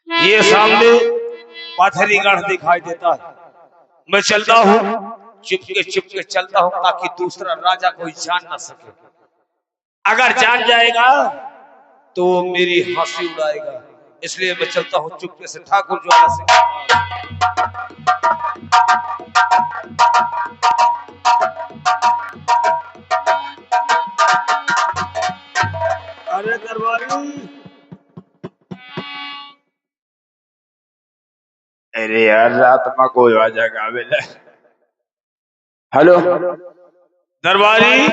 ये सामने पाथरीगढ़ दिखाई देता है। मैं चलता हूँ, चुपके चलता हूँ ताकि दूसरा राजा कोई जान ना सके। अगर जान जाएगा तो मेरी हंसी उड़ाएगा, इसलिए मैं चलता हूँ चुपके से ठाकुर ज्वाला सिंह। अरे दरबारी, अरे यार रात में कोई आ जाएगा। हेलो दरबारी,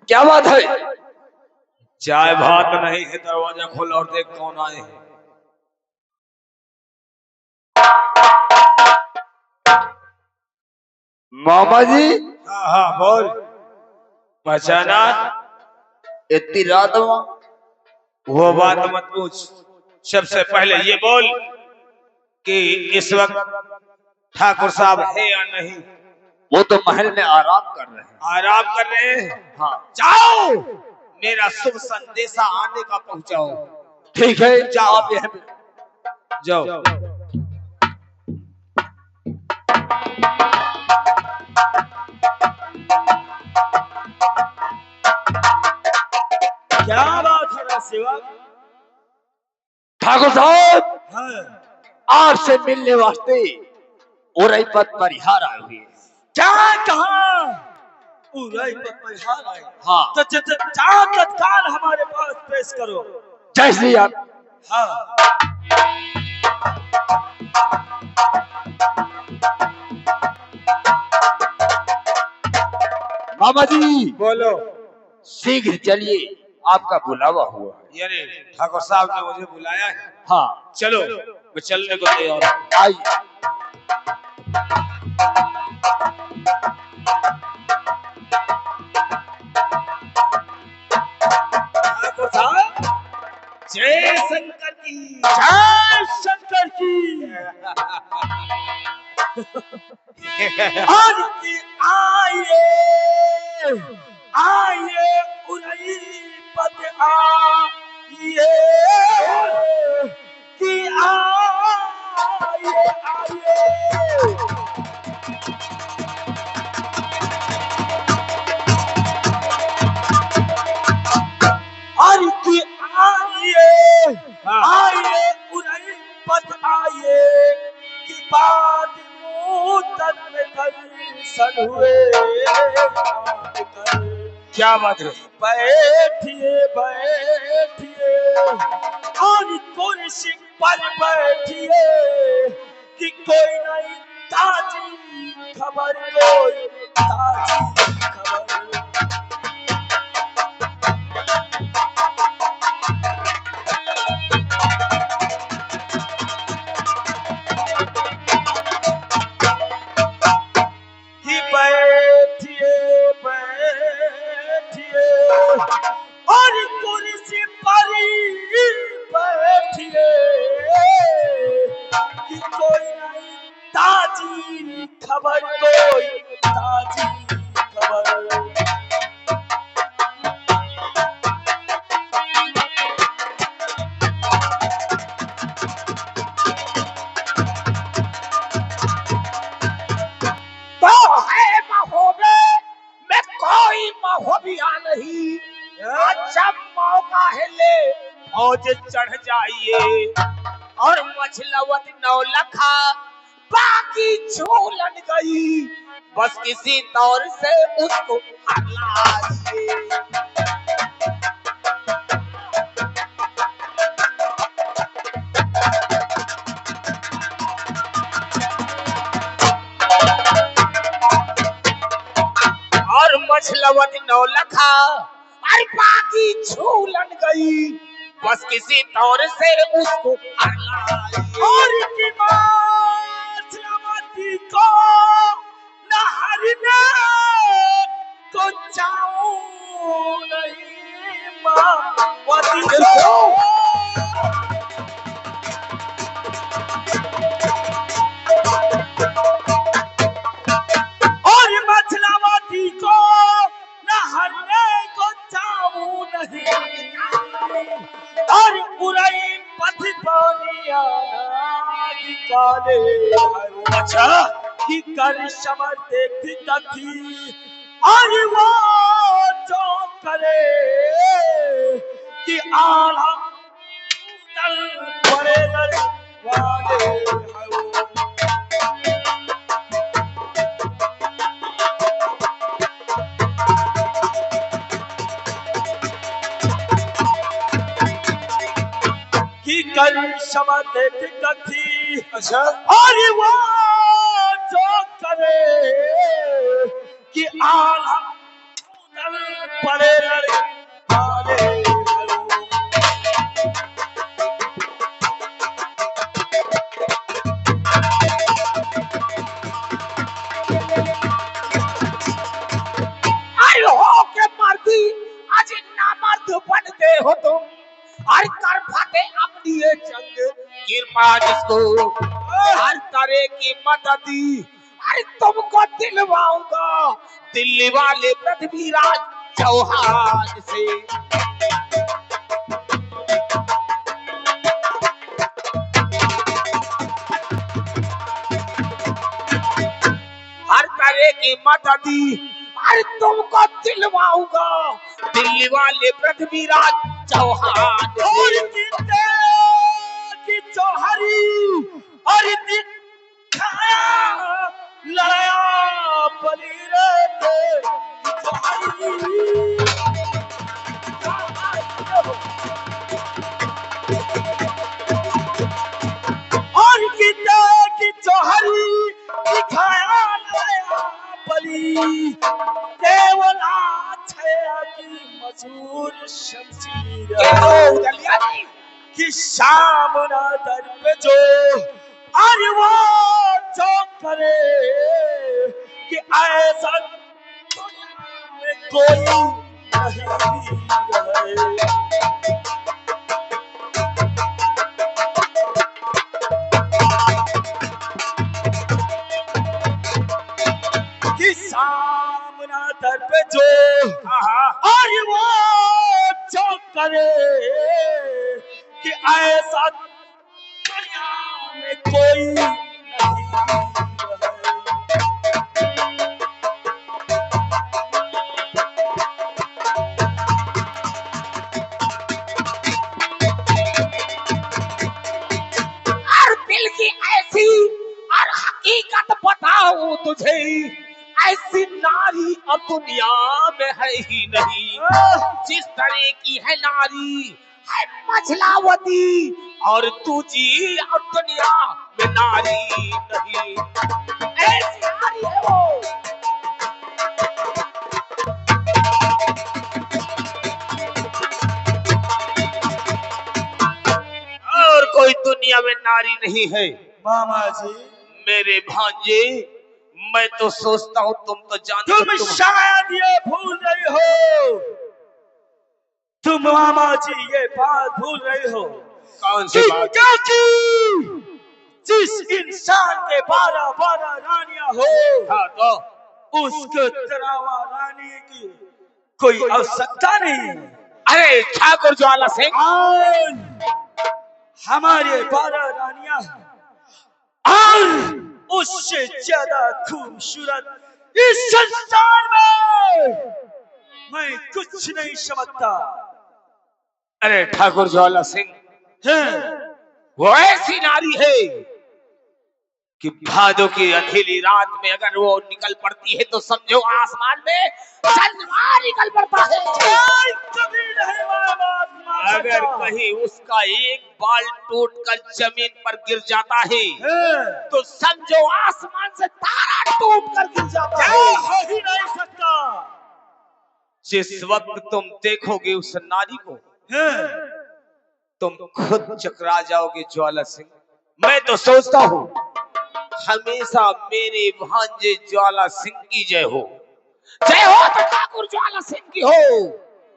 क्या बात है? चाय भात नहीं है, दरवाजा खोल और देख कौन आए हैं। मामा जी। हाँ हाँ बोल। पहचाना? इतनी रात में? वो बात मत पूछ, सबसे पहले ये बोल कि इस वक्त ठाकुर साहब है या नहीं। वो तो महल में आराम कर रहे हैं। आराम कर रहे हैं? हाँ। जाओ, मेरा शुभ संदेशा आने का पहुंचाओ। ठीक है, जाओ आप यहाँ जाओ। क्या बात है शिवा? ठाकुर साहब हाँ। आपसे मिलने वास्ते उरईपत परिहार आए हुए हैं। क्या कहा? उरईपत परिहार आए? हाँ। तो जाओ तत्काल हमारे पास पेश करो। जैसे आप। हाँ। मामा जी बोलो। शीघ्र चलिए, आपका बुलावा हुआ है। यानी ठाकुर साहब ने मुझे बुलाया है। हाँ चलो, मैं चलने को तैयार हूं। आइए। ठाकुर साहब, जय शंकर की। जय शंकर की। आज की आइए आइए उरईपत आइए कि आइए आइए। आज की आइए आइए उरईपत आइए कि बाद तक में दर्शन हुए। क्या बात है? बैठिए बैठिए और कुर्सी पर बैठिए कि कोई नहीं ताजी खबर, कोई ताजी खबर। बैठिए बैठिए और कुर्सी पर बैठिए कि कोई नहीं ताजी खबर, कोई ताजी खबर। नहीं, अच्छा मौका है, ले फौज चढ़ जाइए और मछलवत नौलखा बाकी झूलन गई, बस किसी तौर से उसको हराइए। और मछलवत नौलखा और बाकी झूलन गई, बस किसी तौर से उसको हराइए। और की मछलवती को नहरने को जाऊं नहीं, मावती को मछलवती को नहरने को जाऊं नहीं, बुराई पथ पानिया काले अच्छा कि कर समर देखती तथी और वो जो करे कि आला तल बड़े वाले कि कर समर देखती तथी अच्छा और वो जो करे कि आला तल बड़े वाले अरे हो के मर्दी आज ना मर्द बनते हो तुम हर कर फाटे अपनी ये जंग कृपा जिसको हर तरह की मददी अरे तुमको दिलवाऊंगा दिल्ली वाले पृथ्वीराज चौहान से हर तरह की मददी अरे तुमको दिलवाऊंगा दिल्ली वाले पृथ्वीराज चौहान और की चौहरी और दिखाया लड़ाया बली रे चौहरी और की चौहरी दिखाया लड़ाया बली केवल की मजूर शमशीर कि सामना दर पे जो अरे वो जो करे कि ऐसा दुनिया में कोई नहीं रहे कि सामना दर पे जो अरे वो जो करे कि ऐसा दुनिया में कोई नहीं और दिल की ऐसी और हकीकत बताऊं तुझे ऐसी नारी अब दुनिया में है ही नहीं जिस तरह की है नारी है मझलावती और तुझी और दुनिया में नारी नहीं ऐसी नारी है वो और कोई दुनिया में नारी नहीं है मामा जी मेरे भांजे मैं तो सोचता हूँ तुम तो जानते तुम शायद ये भूल रही हो तुम मामा जी ये बात भूल रही हो कौन सी बात क्योंकि जिस इंसान के 12 रानियां हो हाँ तो उसको तरावा रानी की कोई आवश्यकता नहीं है अरे ठाकुर ज्वाला सिंह हमारे 12 रानियां और उससे ज्यादा खूबसूरत इस संसार में मैं कुछ नहीं समझता अरे ठाकुर ज्वाला सिंह वो ऐसी नारी है कि भादों की अकेली रात में अगर वो निकल पड़ती है तो समझो आसमान में चंद्रमा निकल पड़ता है कभी नहीं अगर कहीं उसका एक बाल टूटकर जमीन पर गिर जाता है तो समझो आसमान से तारा टूटकर गिर जाता है हो ही नहीं सकता जिस वक्त तुम देखोगे उस नारी को तुम खुद चकरा जाओगे ज्वाला सिंह मैं तो सोचता हूँ हमेशा मेरे भांजे ज्वाला सिंह की जय हो तो ठाकुर ज्वाला सिंह की हो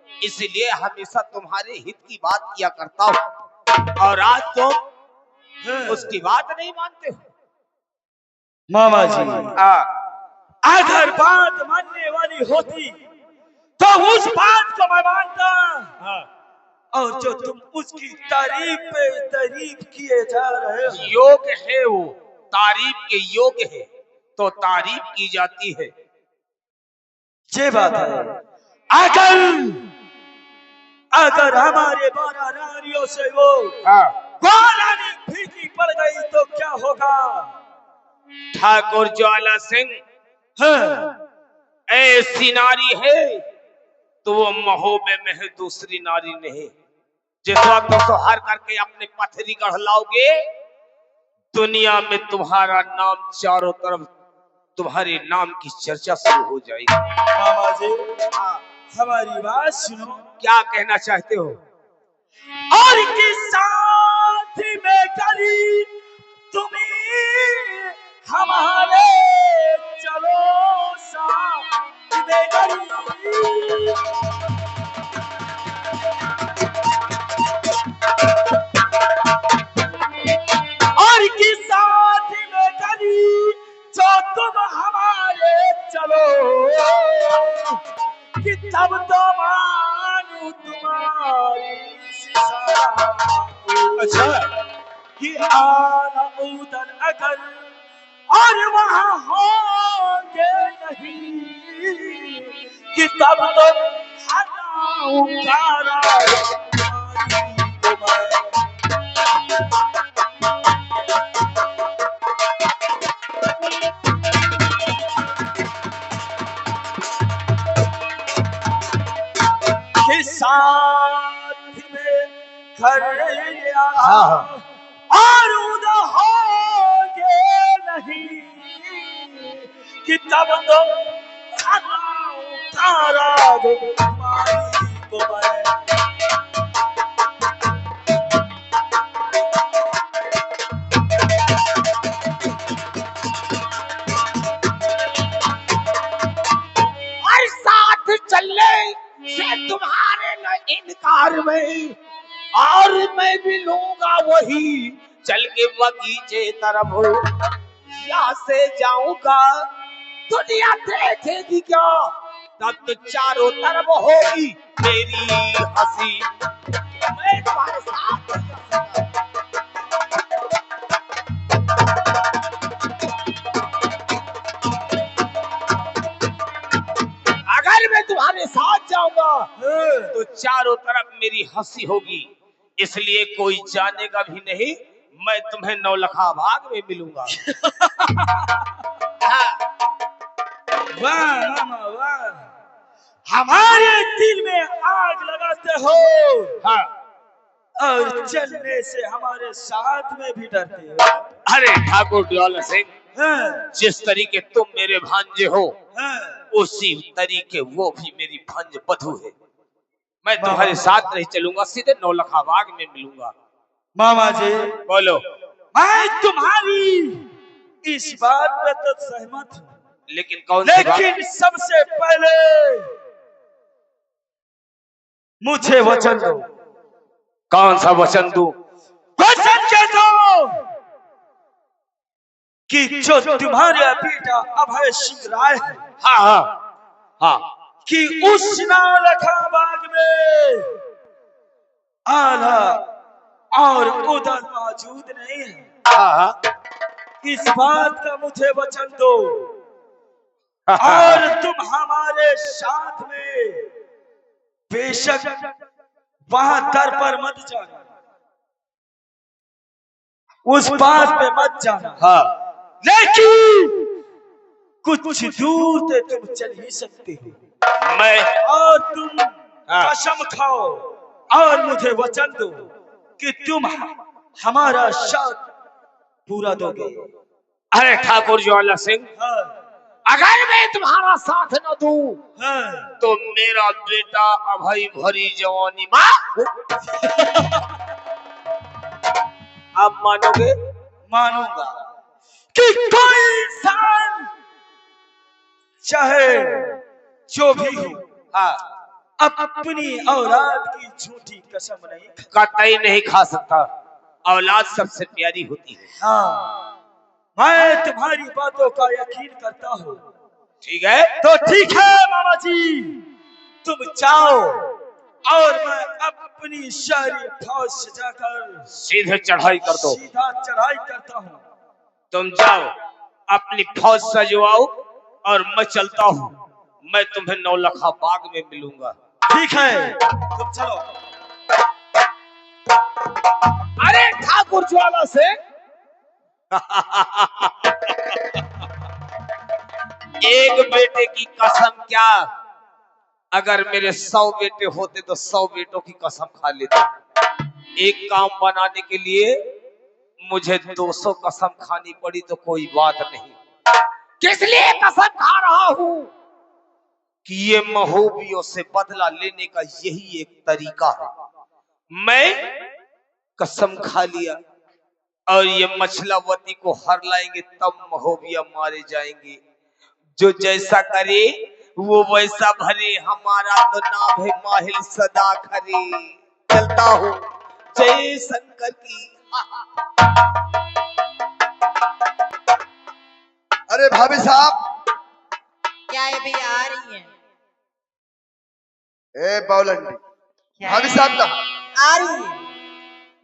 इसलिए हमेशा तुम्हारे हित की बात किया करता हूँ और आज तुम उसकी बात नहीं मानते हो मामा जी अगर बात मानने वाली होती तो उस बात को मैं मानता और जो तुम उसकी तारीफ पे तारीफ किए जा रहे हो। योग है वो, तारीफ के योग है तो तारीफ की जाती है। ये बात है। अगर हमारे 12 रानियों से वो रानी फीकी पड़ गई तो क्या होगा? ठाकुर ज्वाला सिंह हाँ। ऐसी नारी है तो वो महोबे में है, दूसरी नारी नहीं। जिस वक्त तो हार करके अपने पथरी गढ़ लाओगे, दुनिया में तुम्हारा नाम चारों तरफ, तुम्हारे नाम की चर्चा शुरू हो जाएगी। मामा जी, हमारी बात सुनो। क्या कहना चाहते हो? और के साथ में करी तुम्हें हमारे चलो साथ में करी। और के साथ में करी जो तुम हमारे चलो कि तब तो मानू तुम्हारी अच्छा कि आना उधर अगर और वहां होंगे नहीं कि तब तो हटाऊं कारा के साथ में घर और उधर होंगे नहीं कि तब तो तारा तुम्हारी को मैं। और साथ चलने से तुम्हारे न इनकार में, और मैं भी लूंगा वही चल के बगीचे तरफ। यहाँ से जाऊंगा दुनिया देखेगी क्या, तब तो चारों तरफ होगी मेरी हंसी। मैं तुम्हारे साथ नहीं रह सकता। अगर मैं तुम्हारे साथ जाऊंगा तो चारों तरफ मेरी हंसी होगी, इसलिए कोई जानेगा भी नहीं। मैं तुम्हें नौलखा बाग में मिलूंगा। वाह मामा वाह, हमारे दिल में आग लगाते हो। हाँ। और चलने से हमारे साथ में भी डरते हो। अरे ठाकुर ज्वाला सिंह, हाँ, जिस तरीके तुम मेरे भांजे हो, हाँ। उसी तरीके वो भी मेरी भांज बधू है। मैं तुम्हारे साथ नहीं चलूंगा, सीधे नौलखा बाग में मिलूंगा। मामा जी, बोलो। मैं तुम्हारी इस बात पे तो सहमत हूँ, लेकिन कौन सी बात? लेकिन सबसे पहले मुझे वचन दो। कौन सा वचन दूं? वचन के दो कि जो तुम्हारा बेटा अभय सिंह राय है, हाँ हाँ हाँ, कि उस नौलखा बाग में आला और उधर मौजूद नहीं है। हाँ हाँ। इस बात का मुझे वचन दो और तुम हमारे साथ में बेशक वहां दर पर मत जाना, उस बात पे मत जाना। हाँ। लेकिन कुछ दूर से तुम चल ही सकते हो मैं और तुम हाँ। कसम खाओ और मुझे वचन दो कि तुम हमारा साथ पूरा दोगे। अरे ठाकुर ज्वाला सिंह, हाँ, अगर मैं तुम्हारा साथ न दूं हाँ। तो मेरा बेटा अभय भरी जवानी मां। आप मानोगे? मानूंगा कि कोई इंसान चाहे जो भी हो, हाँ, अपनी औलाद की झूठी कसम नहीं खाता। कतई नहीं खा सकता। औलाद सबसे प्यारी होती है। हाँ, मैं तुम्हारी बातों का यकीन करता हूँ। ठीक है, तो ठीक है मामा जी, तुम जाओ और मैं अब अपनी सारी फौज सजाकर सीधे चढ़ाई कर दो। सीधा चढ़ाई करता हूँ। तुम जाओ अपनी फौज सजवाओ और मैं चलता हूँ। मैं तुम्हें नौलखा बाग में मिलूंगा। ठीक है, तुम चलो। अरे ठाकुर ज्वाला से एक बेटे की कसम क्या, अगर मेरे 100 बेटे होते तो 100 बेटों की कसम खा लेते। एक काम बनाने के लिए मुझे 200 कसम खानी पड़ी तो कोई बात नहीं। किस लिए कसम खा रहा हूँ? कि ये महोबियों से बदला लेने का यही एक तरीका है। मैं कसम खा लिया और ये मछलावती को हर लाएंगे तब महोबिया मारे जाएंगे। जो जैसा करे वो वैसा भरे, हमारा तो नाम है माहिल सदा खरे। चलता हूँ, जय शंकर की। अरे भाभी साहब, क्या है भैया? आ रही है। ए बौलंडी, भाभी साहब कहाँ? आ रही है।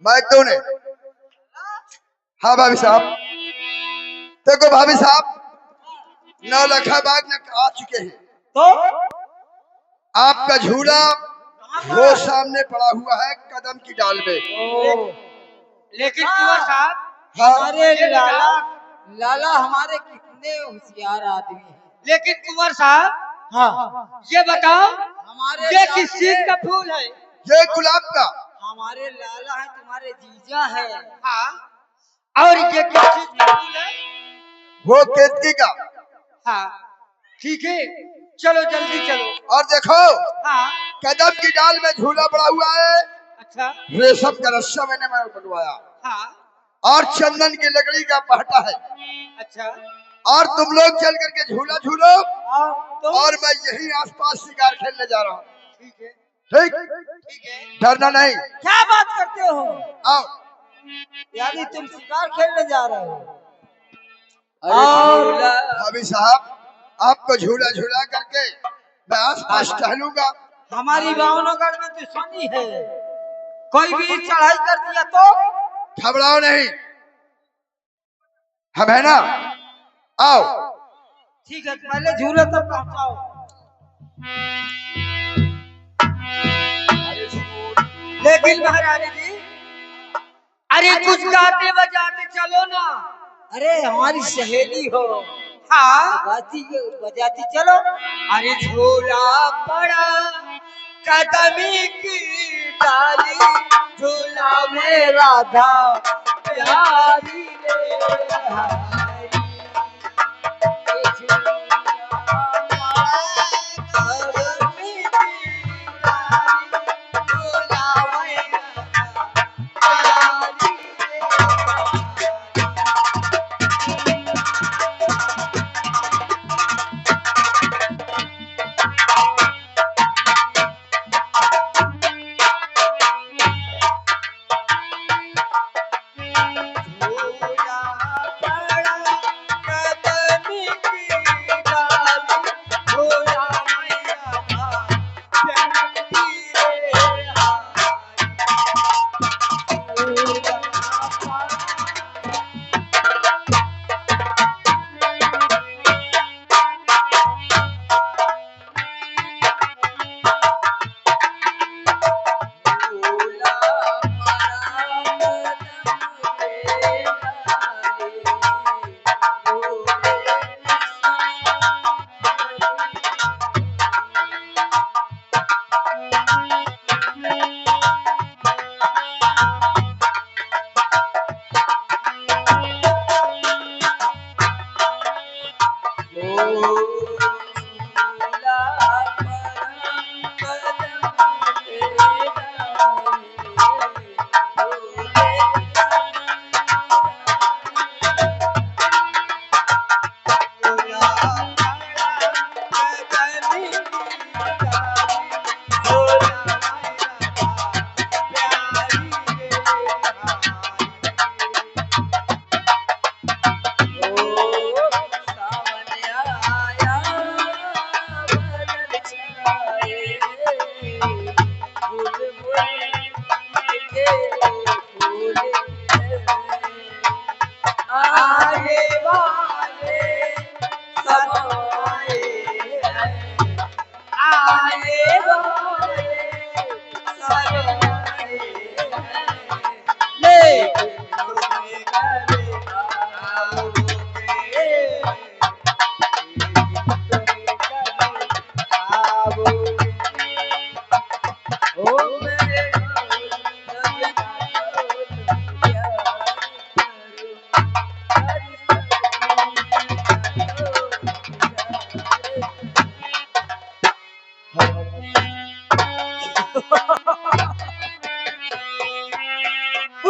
मैं तो ने। हाँ भाभी साहब, देखो भाभी साहब, नौलखा बाग में आ चुके हैं। तो आपका झूला वो सामने पड़ा हुआ है कदम की डाल में। लेकिन कुंवर साहब, हाँ, हमारे लाला हमारे कितने होशियार आदमी हैं। लेकिन कुंवर साहब, हाँ, ये बताओ हमारे ये किस चीज का फूल है? ये गुलाब का। हमारे लाला है, तुम्हारे जीजा है। हाँ, और ये किस चीज का फूल है? वो केतकी का। हाँ, ठीक है, चलो जल्दी चलो। और देखो, हाँ, कदम की डाल में झूला पड़ा हुआ है। अच्छा, रेशम का रस्सा मैंने बनवाया हाँ, और चंदन की लकड़ी का पहटा है। अच्छा, और तुम लोग चल करके झूला झूलो तो और मैं यही आसपास शिकार खेलने जा रहा हूँ। ठीक है, ठीक, ठीक है। डरना नहीं। क्या बात करते हो? आओ। यानी तुम शिकार खेलने जा रहे हो? भाभी साहब, आपको झूला झूला करके मैं आसपास टहलूंगा। हमारी भावनगर में दुश्मनी है, कोई भी चढ़ाई कर दिया तो? घबराओ नहीं, हम है ना। आओ। ठीक है, पहले झूले तक पहुंचाओ। लेकिन महारानी जी, अरे कुछ गाते बजाते चलो ना। अरे हमारी सहेली हो। हाँ, बजाती चलो। अरे झूला पड़ा कदमी की डाली, झूला में राधा प्यारी रे हमारी। झूला पड़ा कदमी की डाली, झूला में राधा प्यारी झूला पड़ा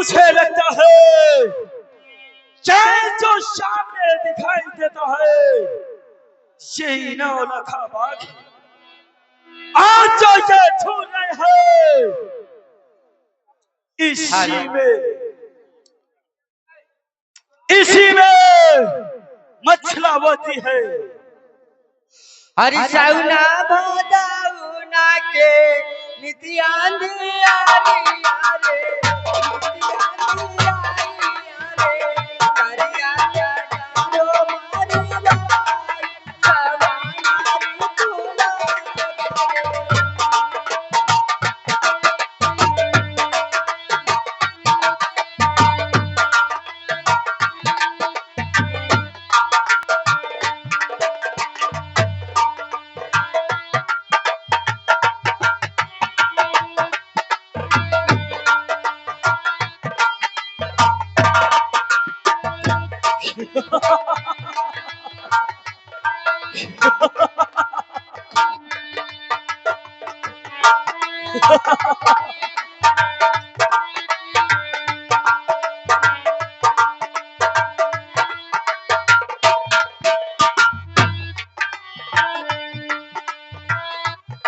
मुझे लगता है चाहे जो सामने दिखाई देता है यही 9 लाखा बाग है। आज जो ये छू रहे हैं इसी में मछलावती है। हरि सौना भदौना के नित्यान दियारी यारे करिया जानो मारी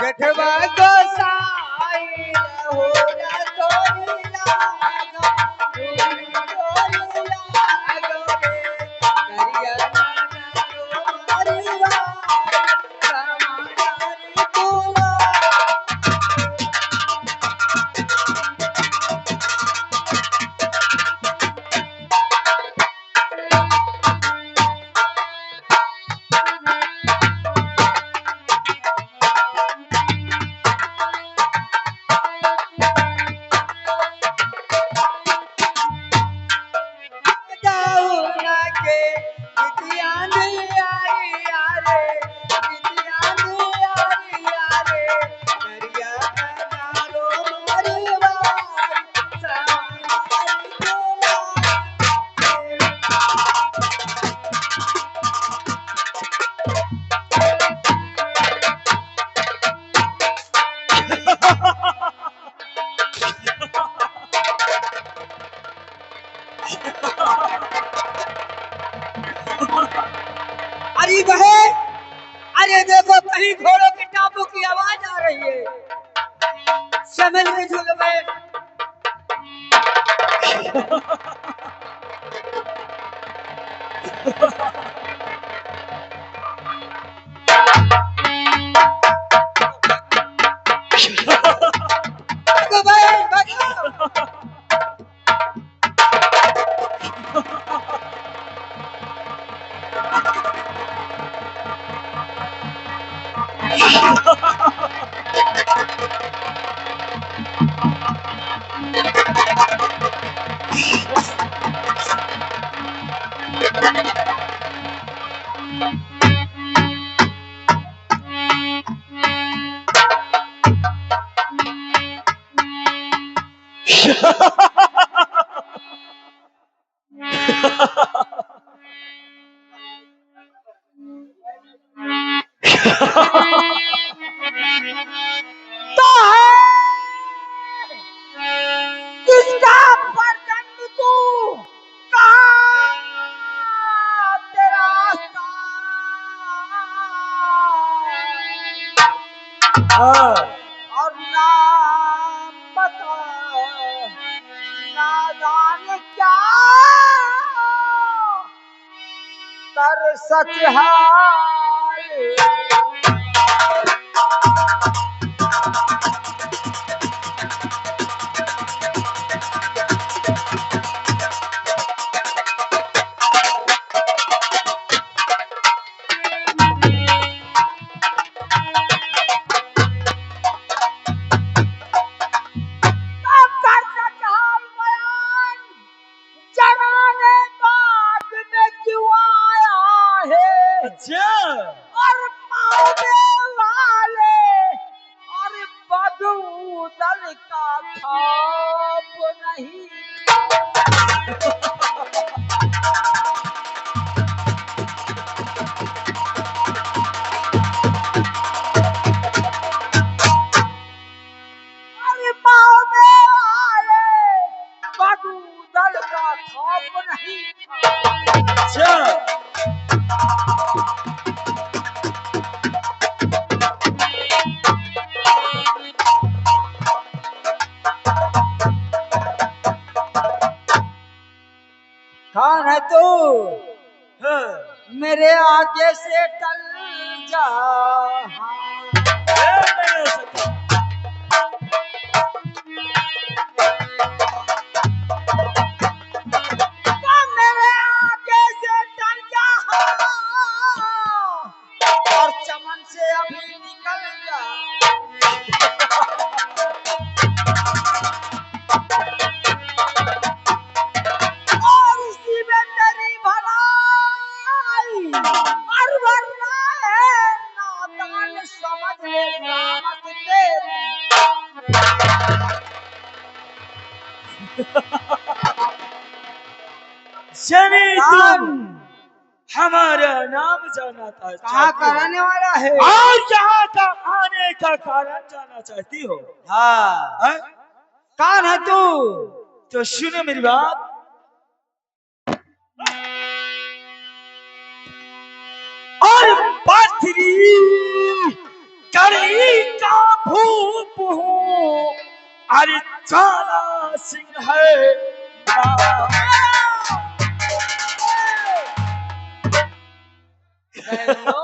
जठवा गोसाई हो जा तोरी लागो करिया जानो मारी समानारी तोला जाऊना के नित्यान यारी यारे नित्यान यारी यारे करिया जानो मारी समानारी तोला अरे बहे अरे देखो कहीं घोड़ों के टापों की आवाज आ रही है समझ में झूल में देखो भाई बचाओ तो है किसका पसंद तू कहाँ तेरा हाँ और नाम बता नादान क्या कर सच हाल अच्छा और माओ दल का खौफ नहीं अच्छा कौन है तू हाँ, मेरे आगे से टल जा नहीं हो सकता। मेरे आगे से टल जा और चमन से अभी निकल जा और इसी में तेरी भलाई और वरना है नादान समझ ले रामत तेरी शनि कौन? तुम हमारा नाम जाना था कहाँ चाहती हो? का रहने वाला है और यहाँ का आने का कारण जानना चाहती हो हाँ हाँ? कौन है तू तो सुनो मेरी बात और पथरी करी का भूप हूँ अरे चाला सिंह है हेलो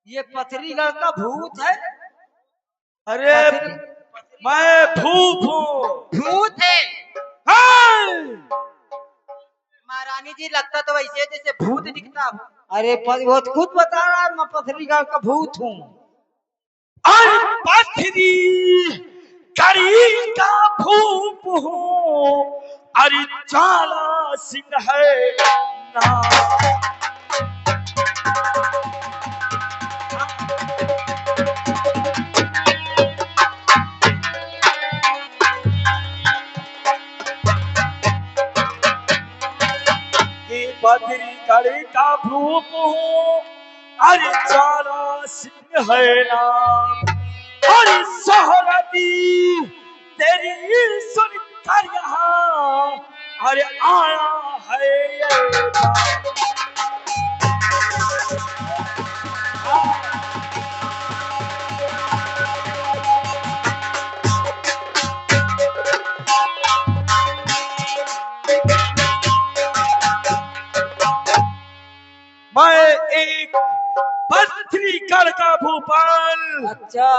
ये पथरीगढ़ का भूत है अरे मैं भूप हूँ भूत है हाँ! महारानी जी लगता तो वैसे है जैसे भूत दिखता हो अरे वो खुद बता रहा है मैं पथरीगढ़ का भूत हूँ और पथरी करी का भूप हूँ अरे चाला सिंह है ना ये पथरी करी का भूप हूँ अरे चाला सिंह है नाम और शोहरती तेरी सुन कर यहाँ अरे आया है ये मैं एक पत्रिकार का भूपाल अच्छा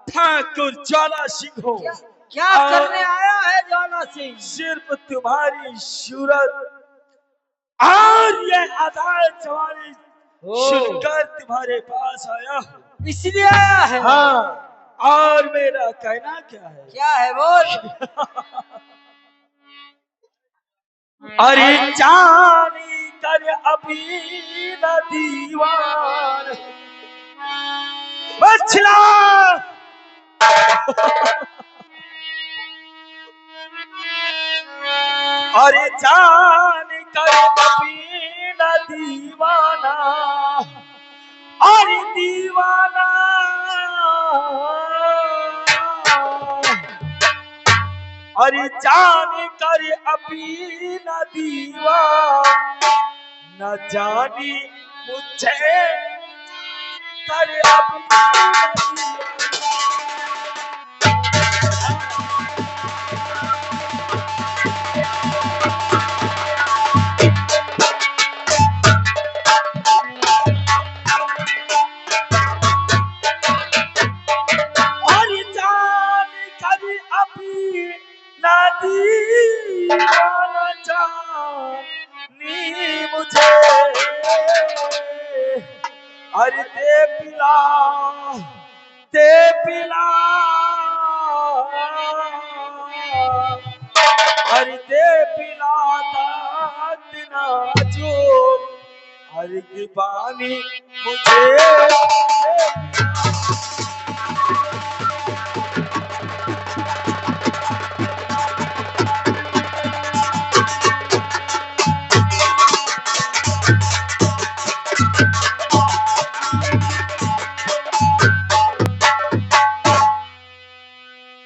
ठाकुर ज्वाला सिंह हूँ क्या करने आया है ज्वाला सिंह सिर्फ तुम्हारी सूरत और ये अदालत जवानी सुनकर तुम्हारे पास आया हूँ इसलिए आया है हाँ और मेरा कहना क्या है क्या है बोल अरे जानी कर अभी न दीवान बचला अरे जान कर अभी न दीवाना अरे दीवाना अरे जान कर अभी न दीवाना न जानी मुझे कर अभी न दीवाना। और जान कर अभी न दीवाना जानी मुझे अरे दे पिला अरे दे पिला दातना जो अरे दीवानी मुझे दे पिला।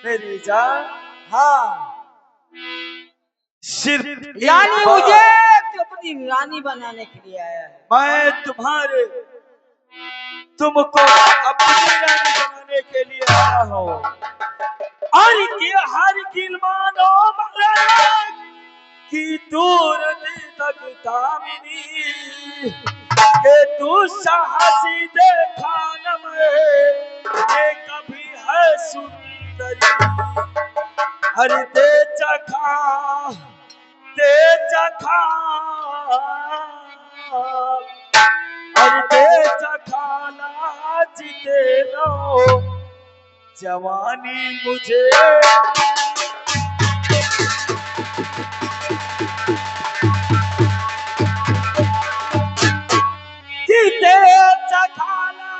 मेरी जान हाँ सिर्फ यानी मुझे तो अपनी रानी बनाने के लिए आया है। मैं तुमको अपनी रानी बनाने के लिए आया हूँ। और ये हर गिलमानो मलक की दूर तक दामिनी के तू साहसी देखा न मैं ये कभी है सुंदरी। अरे दे चखा अरे दे चखाना जीते लो जवानी मुझे। जीते चखाना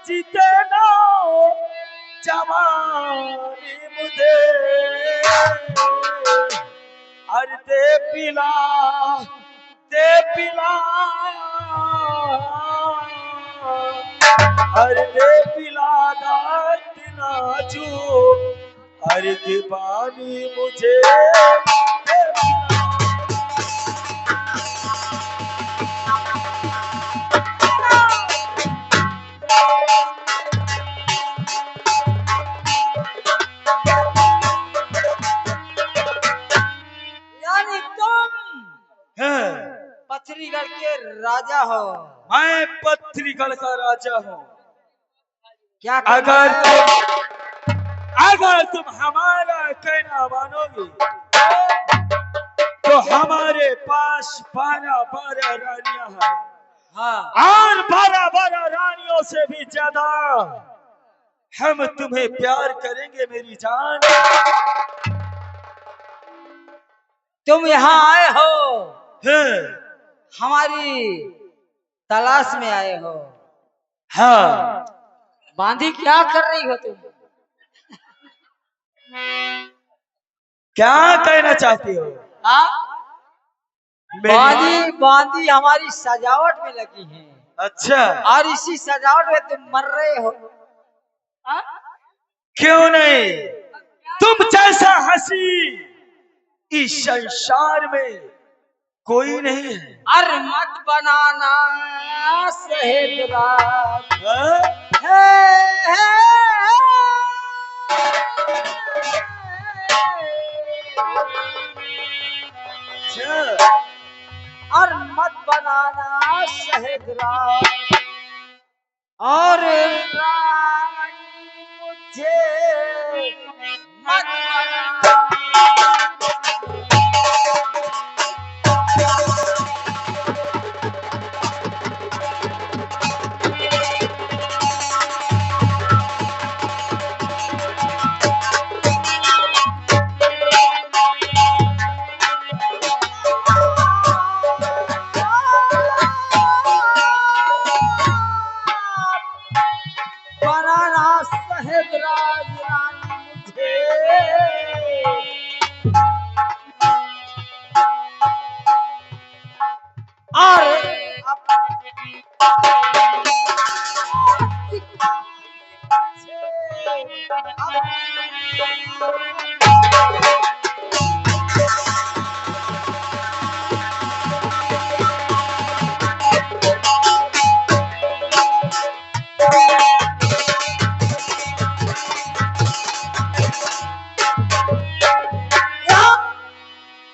जीते लो जवानी मुझे। अरे दे पिला अरे दे पिला दातना जो अरे दीवानी मुझे। यानी तुम पथरीगढ़ के राजा हो। मैं पथरीगढ़ का राजा हूँ। क्या अगर तुम हमारा कहना मानोगे तो हमारे पास 12 रानियां हैं। हाँ। और 12 रानियों से भी ज्यादा हम तुम्हें प्यार करेंगे मेरी जान। तुम यहाँ आए हो हाँ। हमारी तलाश में आए हो। हाँ। बांधी क्या कर रही हो तुम? क्या कहना चाहती हो? हाँ? बांधी हमारी सजावट में लगी है। अच्छा। और इसी सजावट में तुम मर रहे हो। हाँ? क्यों नहीं? तुम जैसा हंसी इस संसार में कोई नहीं है। अरे मत बनाना शहद रात। हाँ? और मत बनाना शहद रात। और रानी मुझे मत बनाना। बनाना शहद राज रानी मुझे।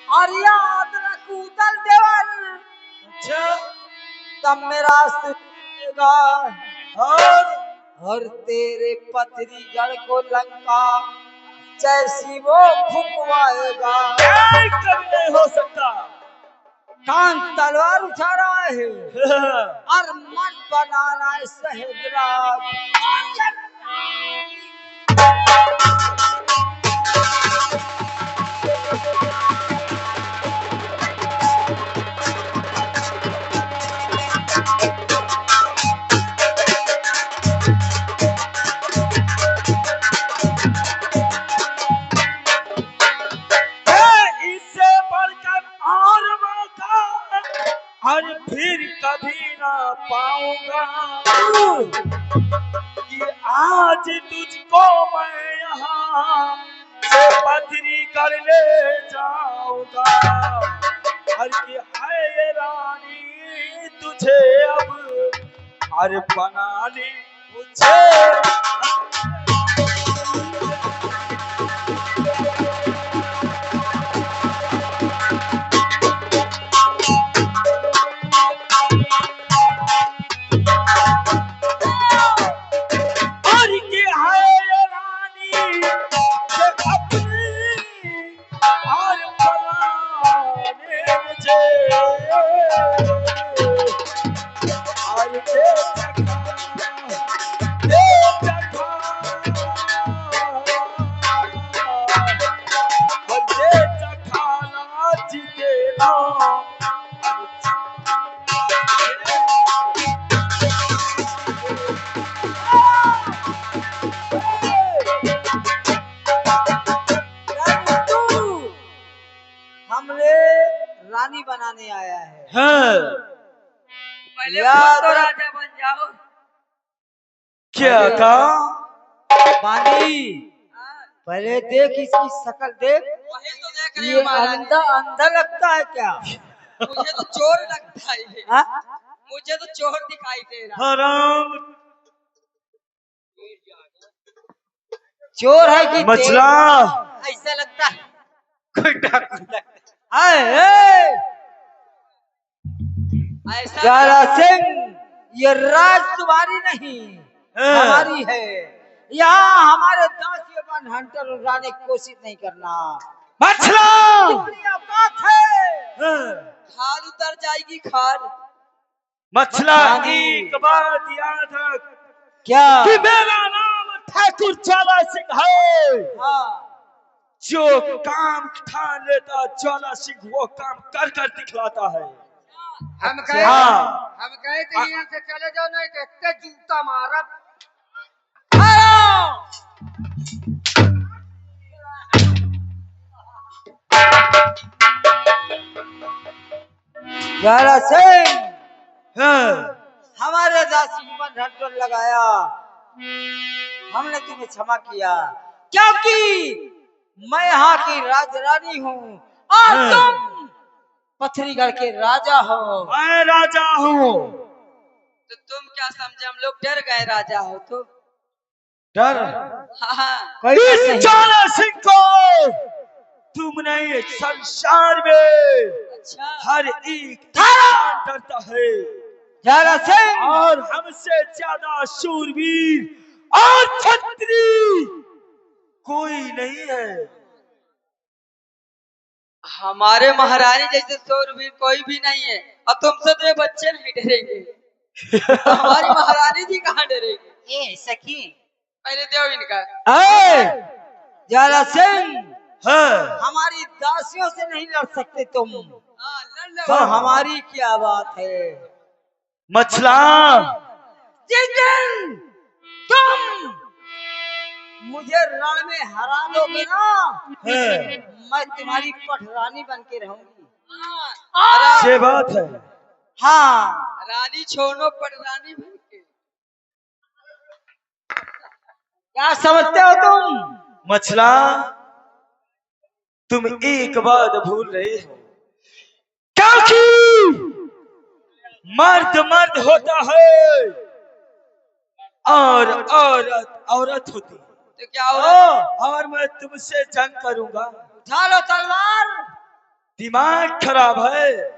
और याद रखू दल देवर तब मेरा सुनेगा। और तेरे पथरीगढ़ को लंका जैसी वो फुकवाएगा। नहीं हो सकता। कान तलवार उठा रहा है और मन बना रहा है शहदराज। और फिर कभी ना पाऊंगा कि आज तुझको मैं यहाँ से पथरीगढ़ ले जाऊंगा। हर की है रानी तुझे अब हर बनाने मुझे। हर की है रानी तुझे अपनी हर बनाने मुझे। हर हमने रानी बनाने आया है। पहले या खुद तो तो- राजा बन जाओ। क्या कहा? बानी पहले देख इसकी शक्ल देख। वही तो देख रही ये हूँ महारानी। अंधा अंधा लगता है क्या? मुझे तो चोर लगता है ये। हाँ? मुझे तो चोर दिखाई दे रहा। हराम चोर है कि मछला ऐसा लगता है। कोई डाकू लगता हाय, हे! ऐसा प्यारा सिंह, ये राज तुम्हारी नहीं है। हमारी है। यहाँ हमारे दासियों पर हंटर उड़ाने की कोशिश नहीं करना। मछला तुम्हारी औकात है। खाल उतर जाएगी खाल। मछला हाँ। एक बात याद रख क्या? कि मेरा नाम ठाकुर ज्वाला सिंह है। हाँ। जो काम ठान लेता ज्वाला सिंह वो काम कर कर दिखलाता है। हम अच्छा। कहे हाँ। हम कहे थे यहाँ से चले जाओ, नहीं तो इतने जूता मारा। प्यारा सिंह, हाँ। हमारे दासी पर हंटर लगाया, हमने तुम्हें क्षमा किया क्योंकि मैं यहाँ की राजरानी हूँ और हाँ। तुम पथरीगढ़ के राजा हो। मैं राजा हूँ। तो तुम क्या समझे हम लोग डर गए राजा हो तो? डर हाँ। कोई बात इस नहीं। ज्वाला सिंह को तुमने इस संसार में अच्छा हर एक इंसान डरता है प्यारा सिंह, और हमसे ज्यादा शूरवीर और छत्री कोई नहीं है। हमारे महारानी जैसे शूरवीर कोई भी नहीं है। और तुमसे तो ये बच्चे नहीं डरेंगे। तो हमारी महारानी जी कहाँ डरेगी? ए सखी, पहले दो इनका। प्यारा सिंह, हाँ। हमारी दासियों से नहीं लड़ सकते तुम, हाँ, लड़ लो। तो हमारी क्या बात है? मछला जिस दिन तुम मुझे रण में हरा दोगे ना, है। मैं तुम्हारी पटरानी बन के रहूंगी। हाँ, ये बात है। हाँ, रानी छोड़ो पर रानी बन के। क्या समझते हो तुम? मछला तुम एक बात भूल रहे हो क्योंकि मर्द मर्द होता है और औरत औरत होती है। तो क्या हो? और मैं तुमसे जंग करूंगा। उठा लो तलवार। दिमाग खराब है।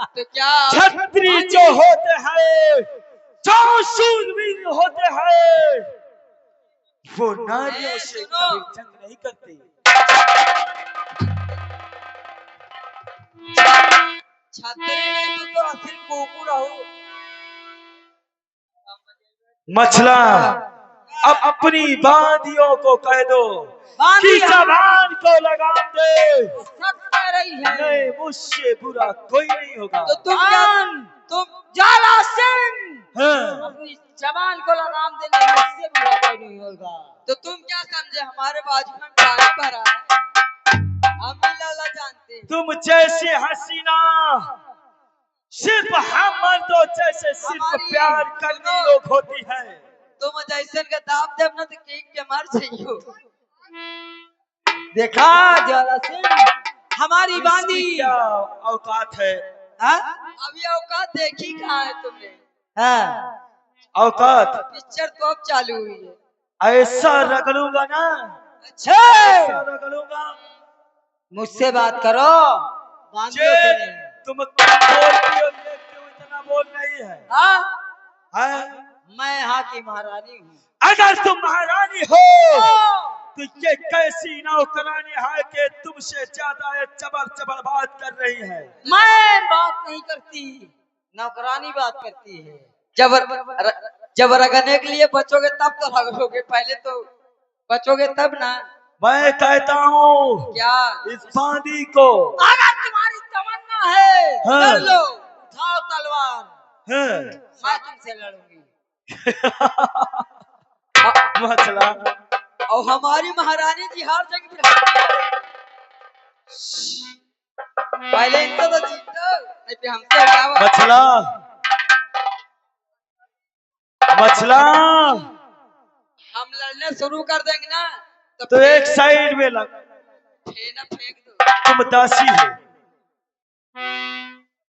तो क्या? छत्री जो होते हैं, जो शूरवीर होते हैं, वो नारियों से सुनो। कभी जंग नहीं करते। छतरी नहीं तो असली कुकुर हो। मछला अब अपनी बांदियों को कह दो कि बांधिया। जबान को लगाम दे। सच कह रही है। नहीं, मुझसे बुरा कोई नहीं होगा। तो तुम क्या? तुम ज्वाला सिंह, हाँ। अपनी जबान को लगाम देने में मुझसे बुरा कोई नहीं होगा। तो तुम क्या समझे हमारे बाजू में पानी भरा है? हम भी लाला जानते हैं। तुम जैसे हसीना सिर्फ हम मर्दों जैसे सिर्फ हमारी- प्यार करने लोग होती है। तुम जैसन का दाब देव ना तो केक के मर जाइयो। देखा ज्वाला सिंह, हमारी बांदी। इसकी क्या औकात है? हाँ? अभी औकात देखी कहाँ है तुमने? हाँ, औकात पिक्चर तो अब चालू हुई है। ऐसा रगड़ूंगा ना, अच्छा ऐसा रगड़ूंगा। मुझसे बात करो, बांदियों से नहीं। तुम कम बोलती हो, देखते हो इतना बोल रही है। हाँ? हैं? मैं यहाँ की महारानी हूँ। अगर तुम महारानी हो तो ये कैसी नौकरानी है कि तुमसे ज्यादा ये चबर चबर बात कर रही है? मैं बात नहीं करती, नौकरानी बात करती है। जब रगड़ने के लिए बचोगे तब तो रगड़ोगे, पहले तो बचोगे तब ना। मैं कहता हूँ क्या? इस बांदी को, अगर तुम्हारी तमन्ना है हाँ। कर लो, उठाओ तलवार, हैं? मैं तुमसे लड़ूंगी। मसला और हमारी महारानी जी हर जगह पे रहती है। पहले इनको तो जीतो, नहीं फिर हमसे हटाओ। मछला मछला हम लड़ने शुरू कर देंगे ना तो एक साइड में लग। फेना फेंक दो। तुम दासी हो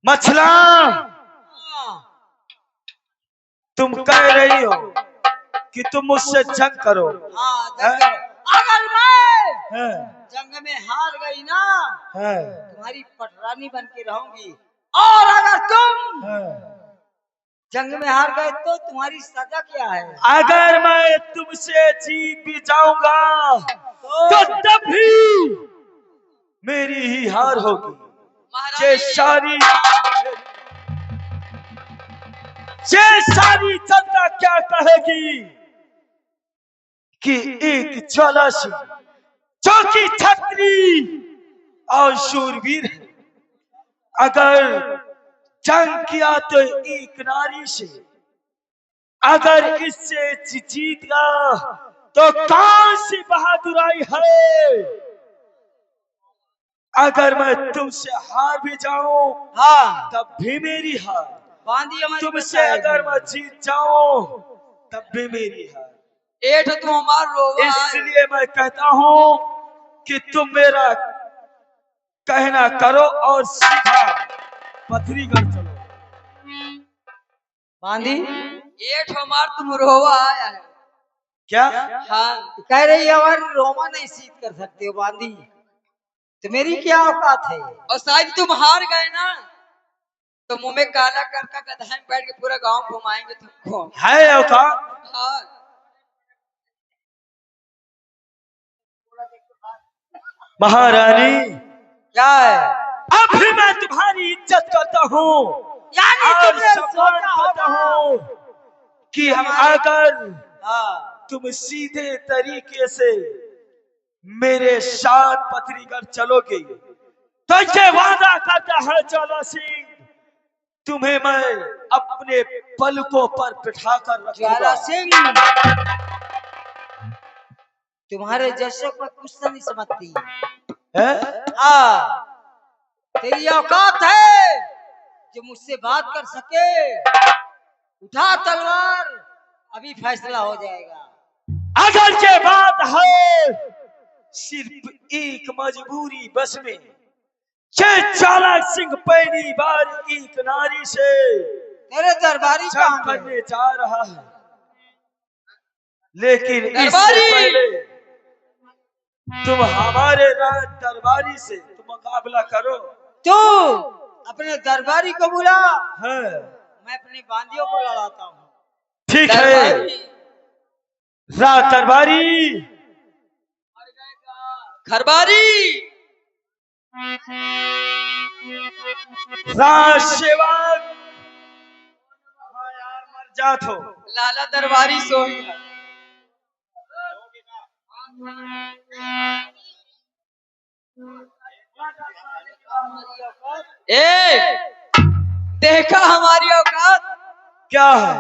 मछला, तुम कह रही हो कि तुम मुझसे जंग करो। हाँ, जंग करो। अगर मैं हैं? जंग में हार गई ना, हैं? तुम्हारी पटरानी बन के रहूंगी, और अगर तुम हैं? जंग में हार गए तो तुम्हारी सजा क्या है? अगर मैं तुमसे जीत भी जाऊंगा तो तब भी मेरी ही हार होगी। ये सारी जनता क्या कहेगी कि एक ज्वाला सिंह जो कि छत्री और शूरवीर है, अगर जंग किया तो एक नारी से, अगर इससे जीत गया तो कौन सी बहादुराई है? अगर मैं तुमसे हार भी जाऊं हाँ, तब भी मेरी हार, बांदी हमारी तुमसे बचाएगी। अगर मैं जीत जाऊं तब भी मेरी हार। एठ तुम हमार रोवा है। इसलिए मैं कहता हूं कि तुम मेरा कहना करो और सीधा पथरीगढ़ चलो। बांदी एठ हमार तुम रोवा आया है। क्या? हाँ, कह रही है हमारी रोमा नहीं सीध कर सकते हो बांदी, तो मेरी क्या औकात है? और शायद तुम हार गए ना तो मुंह में काला करका गधा में बैठ के पूरा गांव घुमाएंगे तुमको। है औकात? हाँ, महारानी क्या है? अब भी मैं तुम्हारी इज्जत करता हूँ यानी और तुमने सम्मान सोचा करता होगा हूँ कि हमारे- अगर हाँ, तुम सीधे तरीके से मेरे साथ पथरीगढ़ चलोगे तो ये वादा करता है ज्वाला सिंह, तुम्हें मैं अपने पलकों पर बिठाकर ज्वाला रखूंगा। सिंह तुम्हारे जैसे को कुछ तो नहीं समझती। हैं? हाँ, तेरी औकात है जो मुझसे बात कर सके, उठा तलवार, अभी फैसला हो जाएगा। अगर ये बात है सिर्फ एक मजबूरी बस में, ये ज्वाला सिंह पहली बार एक नारी से तेरे दरबारी जंग कहाँ गए? करने जा रहा है, लेकिन इससे दरबारी! पहले तुम हमारे दरबारी से तुम मुकाबला करो। तू अपने दरबारी को बुला, हाँ, मैं अपनी बांदियों को लड़ाता हूँ। ठीक है। रात दरबारी, खरबारी, रात सेवक, हाँ यार मर जात हो। लाला दरबारी सो गया। ए, देखा हमारी औकात? क्या है?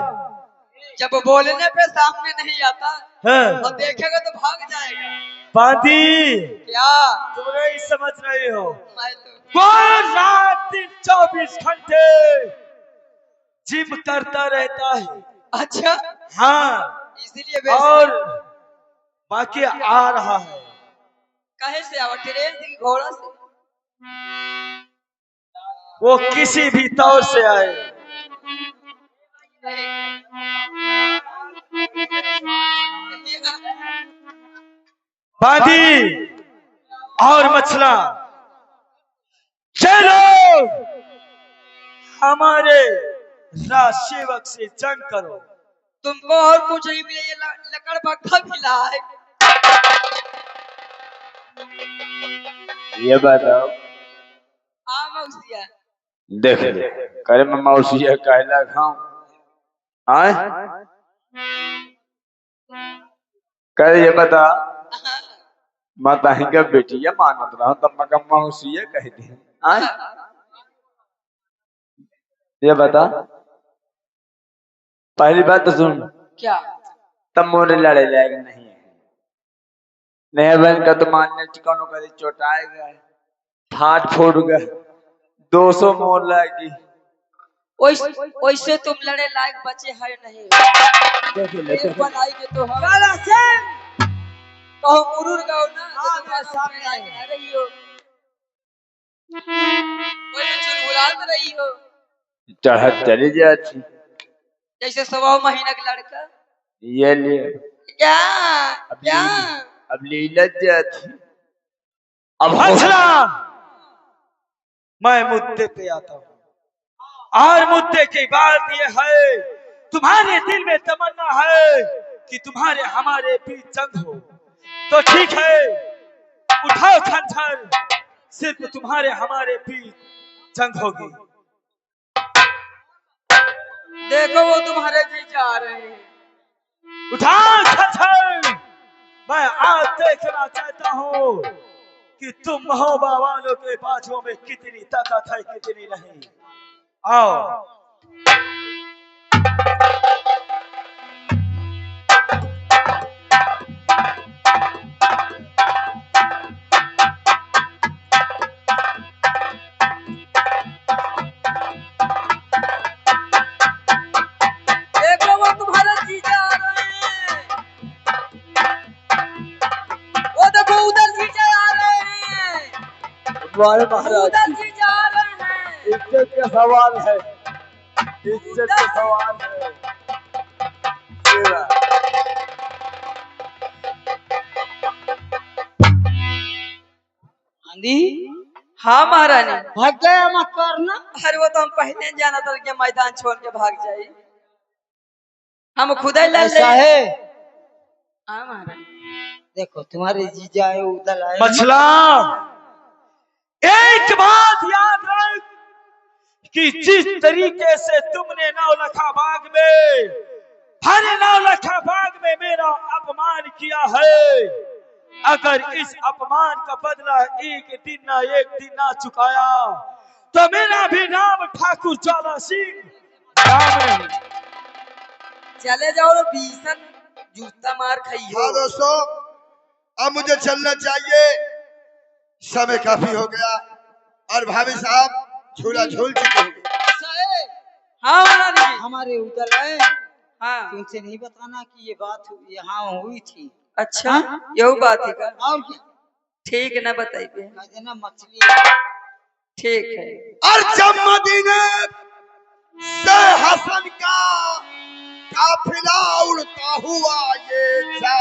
जब बोलने पे सामने नहीं आता हाँ, तो देखेगा तो भाग जाएगा। बांदी क्या? तुम नहीं समझ रहे हो, मैं तो वो रात दिन 24 घंटे जिम करता रहता है। अच्छा, हाँ, इसीलिए और बाकी आ रहा है। कहे से आवा, ट्रेन से कि घोड़ा से? वो किसी भी तौर से आए, बांदी और मछला चलो हमारे राज सेवक से जंग करो। तुमको और कुछ नहीं मिले, ये लकड़ पक्का मिला है। ये बताओ, हाँ मौसिया, देख ले करे मैं मौसिया कहला खाऊं आए करे ये बता माता ही का बेटी या मानत रहा तब मैं मौसिया कह दी आए ये बता पहली बात तो सुन, क्या तब मोरे लड़े लायक नहीं है, नहीं बहन का तो मानने ठिकानों का चोटाएगा, फाट फोड़ गए 200 मोर लाएगी। वैसे तुम लड़े लायक बचे है नहीं। एक बनाई के तो हम काला सिंह कहो मुरुर गाओ ना, तो तुम्हारे सामने लायक ना रही हो, कोई चुलबुलात रही हो चढ़त चली जाती जैसे 1.25 महीना का लड़का। ये लिए क्या अब क्या अब लीलत जाती अब मछला मैं मुद्दे पे आता हूँ और मुद्दे की बात यह है, तुम्हारे दिल में तमन्ना है कि तुम्हारे हमारे बीच जंग हो, तो ठीक है उठाओ खंजर, सिर्फ तुम्हारे हमारे बीच जंग होगी। देखो वो तुम्हारे जी जा रहे हैं। उठाओ खंजर, मैं आज देखना चाहता हूँ कि तुम महोबा वालों के बाजुओं में कितनी ताकत है कितनी नहीं। आओ देखो वो तुम्हारे जी जा रहे हैं, वो देखो उधर जी जा रहे हैं, तुम्हारे महाराज उधर जी जा रहे हैं। इज्जत का सवाल है, इज्जत का सवाल है। आंधी हाँ महारानी भाग गया मत करना। अरे वो तो हम पहले जाना था कि मैदान छोड़ के भाग जाए, हम खुद ही लड़ ऐसा ले। है, हाँ महारानी देखो तुम्हारे जीजा है उधर आए। मछला एक बात याद रख कि जिस तरीके से तुमने नौलखा बाग में हरे नौलखा बाग में मेरा अपमान किया है, अगर इस अपमान का बदला एक दिन ना चुकाया तो मेरा भी नाम ठाकुर ज्वाला सिंह नाम नहीं। चले जाओ रो भीषण जूता मार खाइयो। हाँ दोस्तों, अब मुझे चलना चाहिए, समय काफी हो गया और भाभी साहब झूला झूल चुके हैं। हाँ महारानी हमारे उधर आए, हाँ तुमसे नहीं बताना कि ये बात यहाँ हुई थी। अच्छा यही बात है का, और क्या ठीक है ना बताइए। कह देना मछली ठीक है। और जब मदीने से हसन का काफिला उड़ता हुआ ये जा